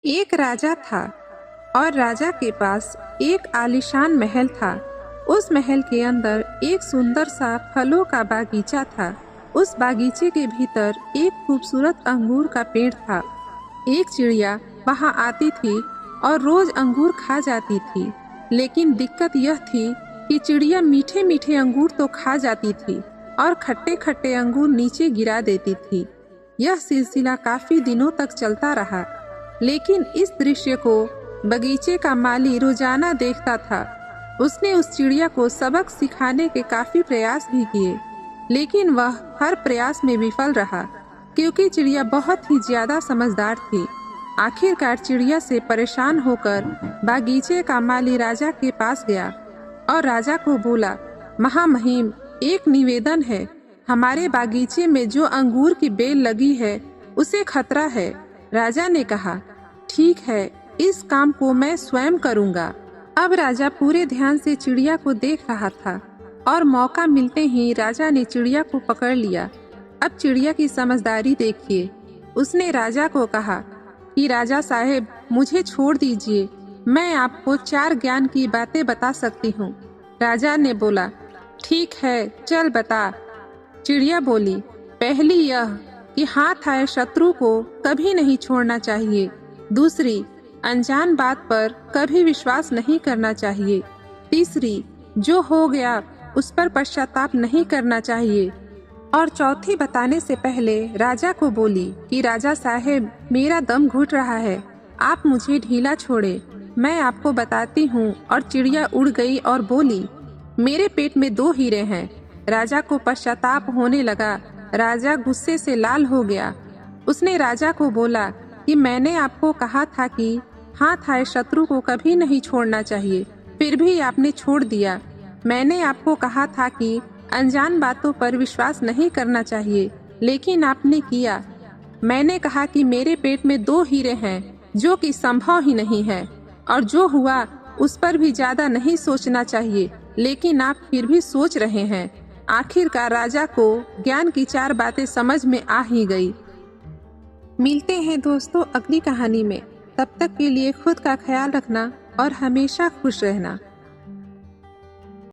एक राजा था और राजा के पास एक आलीशान महल था। उस महल के अंदर एक सुंदर सा फलों का बागीचा था। उस बागीचे के भीतर एक खूबसूरत अंगूर का पेड़ था। एक चिड़िया वहां आती थी और रोज अंगूर खा जाती थी, लेकिन दिक्कत यह थी कि चिड़िया मीठे मीठे अंगूर तो खा जाती थी और खट्टे खट्टे अंगूर नीचे गिरा देती थी। यह सिलसिला काफी दिनों तक चलता रहा, लेकिन इस दृश्य को बगीचे का माली रोजाना देखता था। उसने उस चिड़िया को सबक सिखाने के काफी प्रयास भी किए, लेकिन वह हर प्रयास में विफल रहा, क्योंकि चिड़िया बहुत ही ज्यादा समझदार थी। आखिरकार चिड़िया से परेशान होकर बागीचे का माली राजा के पास गया और राजा को बोला, महामहिम, एक निवेदन है। हमारे बागीचे में जो अंगूर की बेल लगी है उसे खतरा है। राजा ने कहा, ठीक है, इस काम को मैं स्वयं करूंगा। अब राजा पूरे ध्यान से चिड़िया को देख रहा था और मौका मिलते ही राजा ने चिड़िया को पकड़ लिया। अब चिड़िया की समझदारी देखिए। उसने राजा को कहा कि राजा साहेब, मुझे छोड़ दीजिए, मैं आपको 4 ज्ञान की बातें बता सकती हूँ। राजा ने बोला, ठीक है, चल बता। चिड़िया बोली, पहली यह कि हाथ आए शत्रु को कभी नहीं छोड़ना चाहिए। दूसरी, अनजान बात पर कभी विश्वास नहीं करना चाहिए। तीसरी, जो हो गया उस पर पश्चाताप नहीं करना चाहिए। और चौथी बताने से पहले राजा को बोली कि राजा साहेब, मेरा दम घुट रहा है, आप मुझे ढीला छोड़े, मैं आपको बताती हूँ। और चिड़िया उड़ गई और बोली, मेरे पेट में 2 हीरे हैं। राजा को पश्चाताप होने लगा। राजा गुस्से से लाल हो गया। उसने राजा को बोला कि मैंने आपको कहा था कि हाथ आए शत्रु को कभी नहीं छोड़ना चाहिए, फिर भी आपने छोड़ दिया। मैंने आपको कहा था कि अनजान बातों पर विश्वास नहीं करना चाहिए, लेकिन आपने किया। मैंने कहा कि मेरे पेट में 2 हीरे हैं, जो कि संभव ही नहीं है, और जो हुआ उस पर भी ज्यादा नहीं सोचना चाहिए, लेकिन आप फिर भी सोच रहे हैं। आखिरकार राजा को ज्ञान की 4 बातें समझ में आ ही गई। मिलते हैं दोस्तों अगली कहानी में। तब तक के लिए खुद का ख्याल रखना और हमेशा खुश रहना।